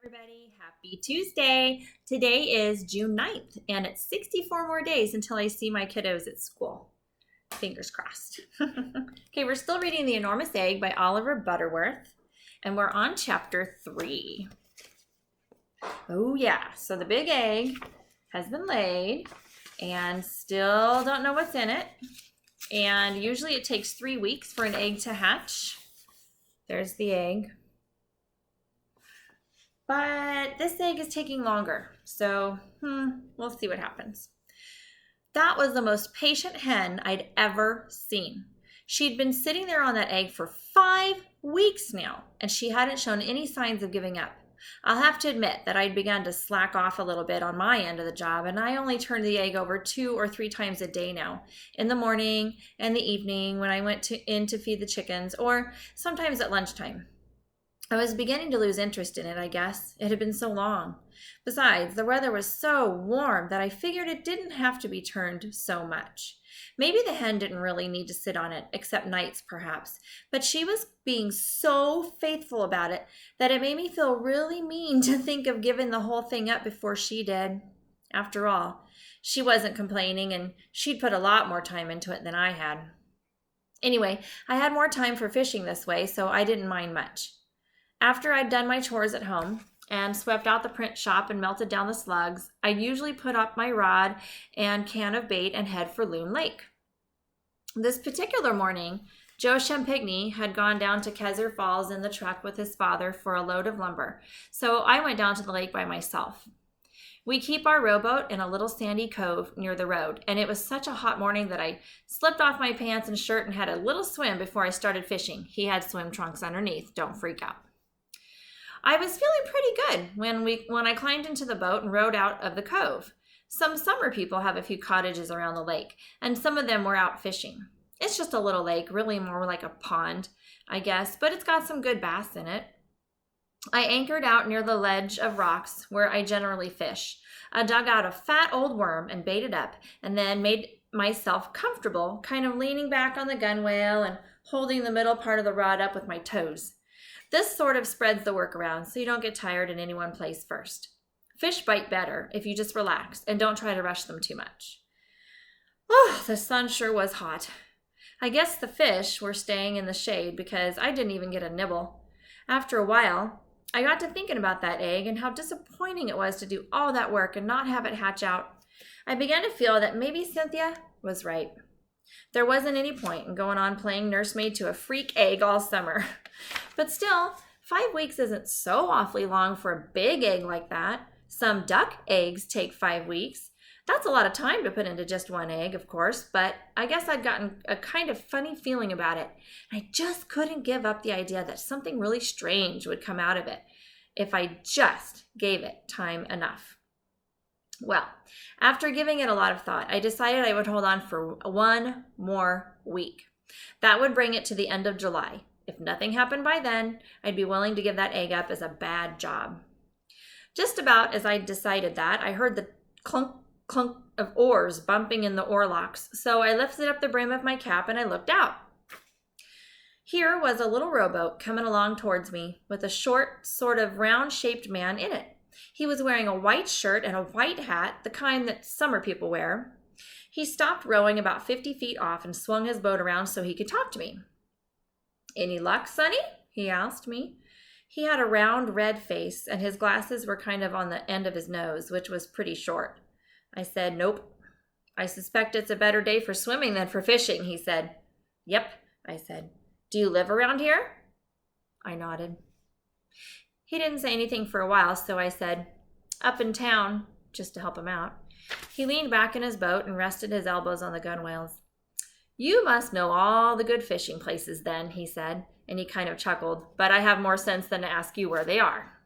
Everybody, happy Tuesday. Today is June 9th, and it's 64 more days until I see my kiddos at school. Fingers crossed. Okay, we're still reading The Enormous Egg by Oliver Butterworth, and we're on chapter 3. Oh yeah, so the big egg has been laid and still don't know what's in it. And usually it takes 3 weeks for an egg to hatch. There's the egg. But this egg is taking longer, so we'll see what happens. That was the most patient hen I'd ever seen. She'd been sitting there on that egg for 5 weeks now, and she hadn't shown any signs of giving up. I'll have to admit that I'd begun to slack off a little bit on my end of the job, and I only turned the egg over 2 or 3 times a day now, in the morning and the evening when I went in to feed the chickens, or sometimes at lunchtime. I was beginning to lose interest in it, I guess. It had been so long. Besides, the weather was so warm that I figured it didn't have to be turned so much. Maybe the hen didn't really need to sit on it, except nights perhaps, but she was being so faithful about it that it made me feel really mean to think of giving the whole thing up before she did. After all, she wasn't complaining, and she'd put a lot more time into it than I had. Anyway, I had more time for fishing this way, so I didn't mind much. After I'd done my chores at home and swept out the print shop and melted down the slugs, I'd usually put up my rod and can of bait and head for Loon Lake. This particular morning, Joe Champigny had gone down to Kezzer Falls in the truck with his father for a load of lumber, so I went down to the lake by myself. We keep our rowboat in a little sandy cove near the road, and it was such a hot morning that I slipped off my pants and shirt and had a little swim before I started fishing. He had swim trunks underneath, don't freak out. I was feeling pretty good when I climbed into the boat and rowed out of the cove. Some summer people have a few cottages around the lake, and some of them were out fishing. It's just a little lake, really more like a pond, I guess, but it's got some good bass in it. I anchored out near the ledge of rocks where I generally fish. I dug out a fat old worm and baited up, and then made myself comfortable, kind of leaning back on the gunwale and holding the middle part of the rod up with my toes. This sort of spreads the work around so you don't get tired in any one place first. Fish bite better if you just relax and don't try to rush them too much. Oh, the sun sure was hot. I guess the fish were staying in the shade because I didn't even get a nibble. After a while, I got to thinking about that egg and how disappointing it was to do all that work and not have it hatch out. I began to feel that maybe Cynthia was right. There wasn't any point in going on playing nursemaid to a freak egg all summer. But still, 5 weeks isn't so awfully long for a big egg like that. Some duck eggs take 5 weeks. That's a lot of time to put into just one egg, of course, but I guess I'd gotten a kind of funny feeling about it. I just couldn't give up the idea that something really strange would come out of it if I just gave it time enough. Well, after giving it a lot of thought, I decided I would hold on for 1 more week. That would bring it to the end of July. If nothing happened by then, I'd be willing to give that egg up as a bad job. Just about as I decided that, I heard the clunk, clunk of oars bumping in the oarlocks, so I lifted up the brim of my cap and I looked out. Here was a little rowboat coming along towards me with a short, sort of round-shaped man in it. He was wearing a white shirt and a white hat, the kind that summer people wear. He stopped rowing about 50 feet off and swung his boat around so he could talk to me. "Any luck, Sonny?" he asked me. He had a round red face, and his glasses were kind of on the end of his nose, which was pretty short. I said, "Nope." "I suspect it's a better day for swimming than for fishing," he said. "Yep," I said. "Do you live around here?" I nodded. He didn't say anything for a while, so I said, "Up in town," just to help him out. He leaned back in his boat and rested his elbows on the gunwales. "You must know all the good fishing places then," he said, and he kind of chuckled, "but I have more sense than to ask you where they are."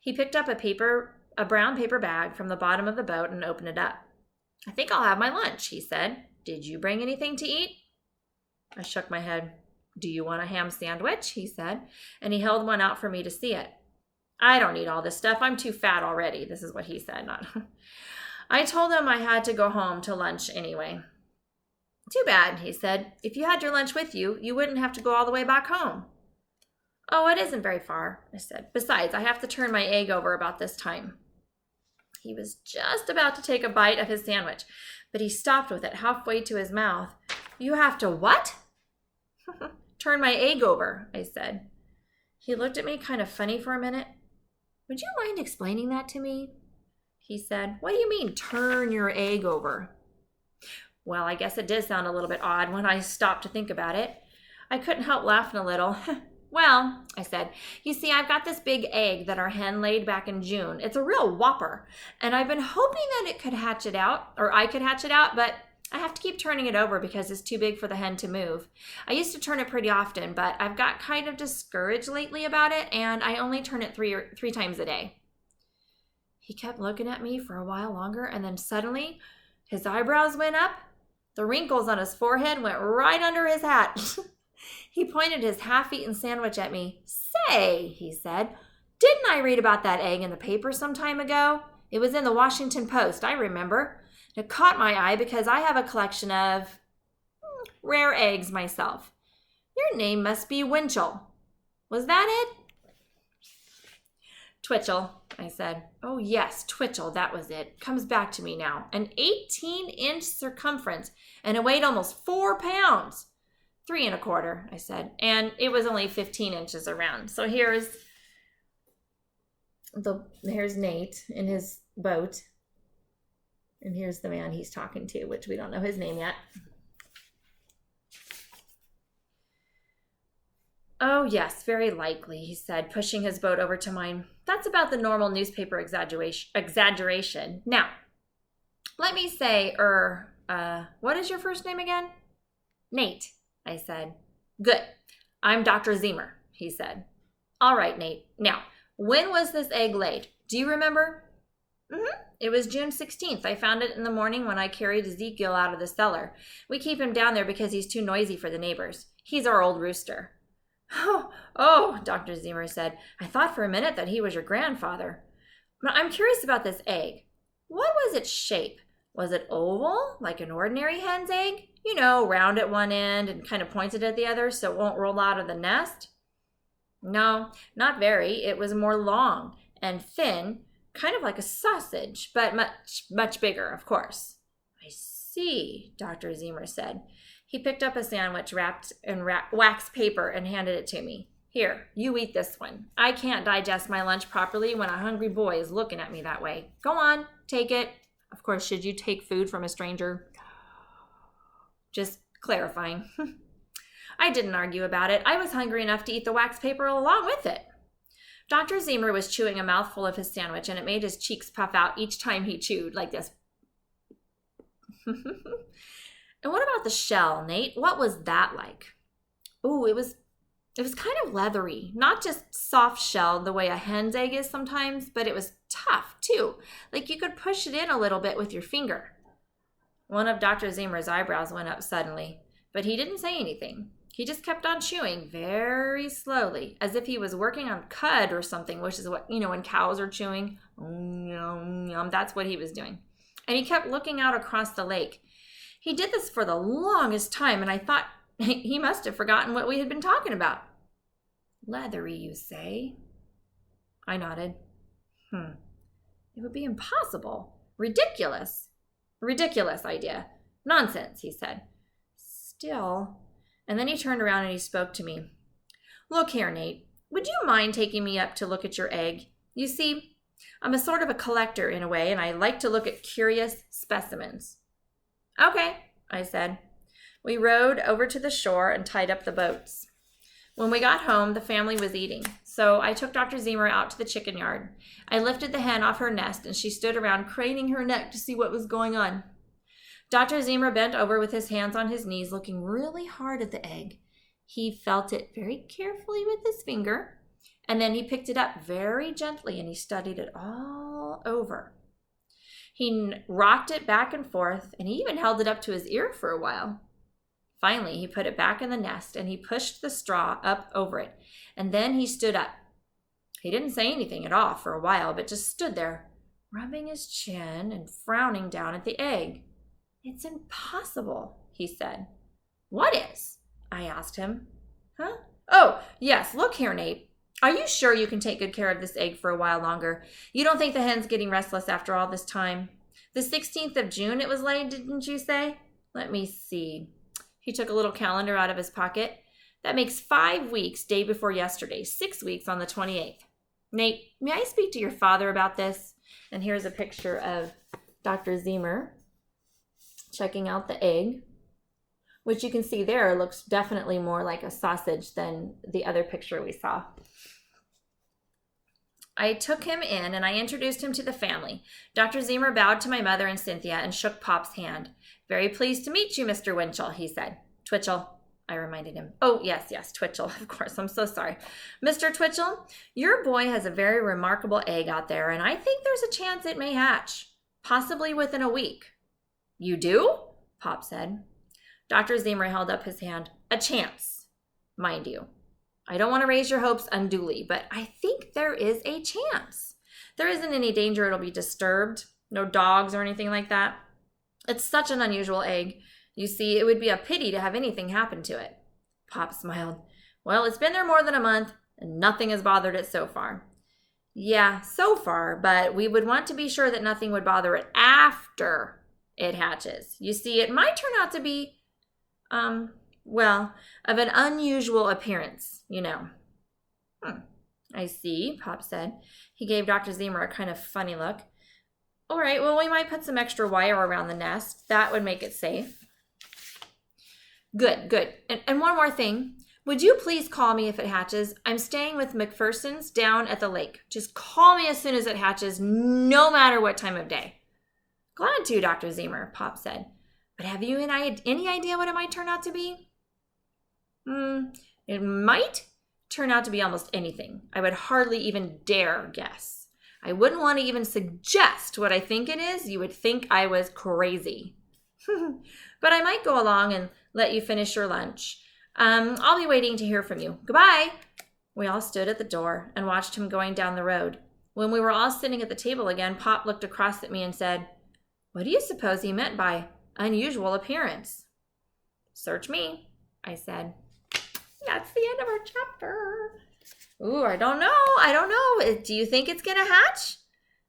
He picked up a brown paper bag from the bottom of the boat and opened it up. "I think I'll have my lunch," he said. "Did you bring anything to eat?" I shook my head. "Do you want a ham sandwich?" he said, and he held one out for me to see it. "I don't eat all this stuff. I'm too fat already." This is what he said, not. I told him I had to go home to lunch anyway. "Too bad," he said. "If you had your lunch with you, you wouldn't have to go all the way back home." Oh, it isn't very far, I said. Besides, I have to turn my egg over about this time. He was just about to take a bite of his sandwich, but he stopped with it halfway to his mouth. You have to what? Turn my egg over, I said. He looked at me kind of funny for a minute. Would you mind explaining that to me? He said. What do you mean, turn your egg over? Well, I guess it did sound a little bit odd when I stopped to think about it. I couldn't help laughing a little. Well, I said, you see, I've got this big egg that our hen laid back in June. It's a real whopper, and I've been hoping that it could hatch it out, or I could hatch it out, but I have to keep turning it over because it's too big for the hen to move. I used to turn it pretty often, but I've got kind of discouraged lately about it, and I only turn it three times a day. He kept looking at me for a while longer, and then suddenly his eyebrows went up. The wrinkles on his forehead went right under his hat. He pointed his half-eaten sandwich at me. Say, he said, didn't I read about that egg in the paper some time ago? It was in the Washington Post, I remember. It caught my eye because I have a collection of rare eggs myself. Your name must be Winchell. Was that it? Twitchell, I said. Oh yes, Twitchell, that was it. Comes back to me now. An 18-inch circumference, and it weighed almost 4 pounds. 3 1/4, I said, and it was only 15 inches around. So here's Nate in his boat, and here's the man he's talking to, which we don't know his name yet. Oh yes, very likely, he said, pushing his boat over to mine. That's about the normal newspaper exaggeration. Now, let me say, what is your first name again? Nate, I said. Good. I'm Dr. Zemer, he said. All right, Nate. Now, when was this egg laid? Do you remember? It was June 16th. I found it in the morning when I carried Ezekiel out of the cellar. We keep him down there because he's too noisy for the neighbors. He's our old rooster. Oh, Dr. Zemer said. I thought for a minute that he was your grandfather. But I'm curious about this egg. What was its shape? Was it oval, like an ordinary hen's egg? You know, round at one end and kind of pointed at the other so it won't roll out of the nest? No, not very. It was more long and thin, kind of like a sausage, but much, much bigger, of course. I see, Dr. Zemer said. He picked up a sandwich wrapped in wax paper and handed it to me. Here, you eat this one. I can't digest my lunch properly when a hungry boy is looking at me that way. Go on, take it. Of course, should you take food from a stranger? Just clarifying. I didn't argue about it. I was hungry enough to eat the wax paper along with it. Dr. Zemer was chewing a mouthful of his sandwich, and it made his cheeks puff out each time he chewed, like this. And what about the shell, Nate? What was that like? Ooh, it was kind of leathery. Not just soft shelled the way a hen's egg is sometimes, but it was tough too. Like you could push it in a little bit with your finger. One of Dr. Zemer's eyebrows went up suddenly, but he didn't say anything. He just kept on chewing very slowly, as if he was working on cud or something, which is what, when cows are chewing. That's what he was doing. And he kept looking out across the lake. He did this for the longest time, and I thought he must have forgotten what we had been talking about. Leathery, you say? I nodded. It would be impossible. Ridiculous. Ridiculous idea. Nonsense, he said. Still. And then he turned around and he spoke to me. Look here, Nate. Would you mind taking me up to look at your egg? You see, I'm a sort of a collector in a way, and I like to look at curious specimens. Okay, I said. We rowed over to the shore and tied up the boats. When we got home, the family was eating, so I took Dr. Zemer out to the chicken yard. I lifted the hen off her nest, and she stood around craning her neck to see what was going on. Dr. Zemer bent over with his hands on his knees, looking really hard at the egg. He felt it very carefully with his finger, and then he picked it up very gently, and he studied it all over. He rocked it back and forth, and he even held it up to his ear for a while. Finally, he put it back in the nest, and he pushed the straw up over it, and then he stood up. He didn't say anything at all for a while, but just stood there, rubbing his chin and frowning down at the egg. It's impossible, he said. What is? I asked him. Oh, yes, look here, Nate. Are you sure you can take good care of this egg for a while longer? You don't think the hen's getting restless after all this time? The 16th of June it was laid, didn't you say? Let me see. He took a little calendar out of his pocket. That makes 5 weeks, day before yesterday. 6 weeks on the 28th. Nate, may I speak to your father about this? And here's a picture of Dr. Zemer checking out the egg, which you can see there looks definitely more like a sausage than the other picture we saw. I took him in and I introduced him to the family. Dr. Zemer bowed to my mother and Cynthia and shook Pop's hand. Very pleased to meet you, Mr. Winchell, he said. Twitchell, I reminded him. Oh, yes, Twitchell, of course. I'm so sorry. Mr. Twitchell, your boy has a very remarkable egg out there, and I think there's a chance it may hatch, possibly within a week. You do? Pop said. Dr. Zemer held up his hand. A chance, mind you. I don't want to raise your hopes unduly, but I think there is a chance. There isn't any danger it'll be disturbed. No dogs or anything like that. It's such an unusual egg. You see, it would be a pity to have anything happen to it. Pop smiled. Well, it's been there more than a month, and nothing has bothered it so far. Yeah, so far, but we would want to be sure that nothing would bother it after it hatches. You see, it might turn out to be, of an unusual appearance, you know. I see, Pop said. He gave Dr. Zemer a kind of funny look. All right, well, we might put some extra wire around the nest. That would make it safe. Good. And one more thing. Would you please call me if it hatches? I'm staying with McPherson's down at the lake. Just call me as soon as it hatches, no matter what time of day. Glad to, Dr. Zemer, Pop said. But have you any idea what it might turn out to be? It might turn out to be almost anything. I would hardly even dare guess. I wouldn't want to even suggest what I think it is. You would think I was crazy. But I might go along and let you finish your lunch. I'll be waiting to hear from you. Goodbye. We all stood at the door and watched him going down the road. When we were all sitting at the table again, Pop looked across at me and said, What do you suppose he meant by unusual appearance? Search me, I said. That's the end of our chapter. Ooh, I don't know. Do you think it's going to hatch?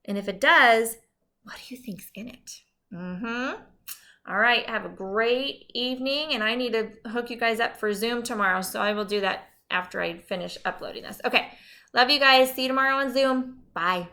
And if it does, what do you think's in it? All right, have a great evening, and I need to hook you guys up for Zoom tomorrow, so I will do that after I finish uploading this. Okay, love you guys. See you tomorrow on Zoom. Bye.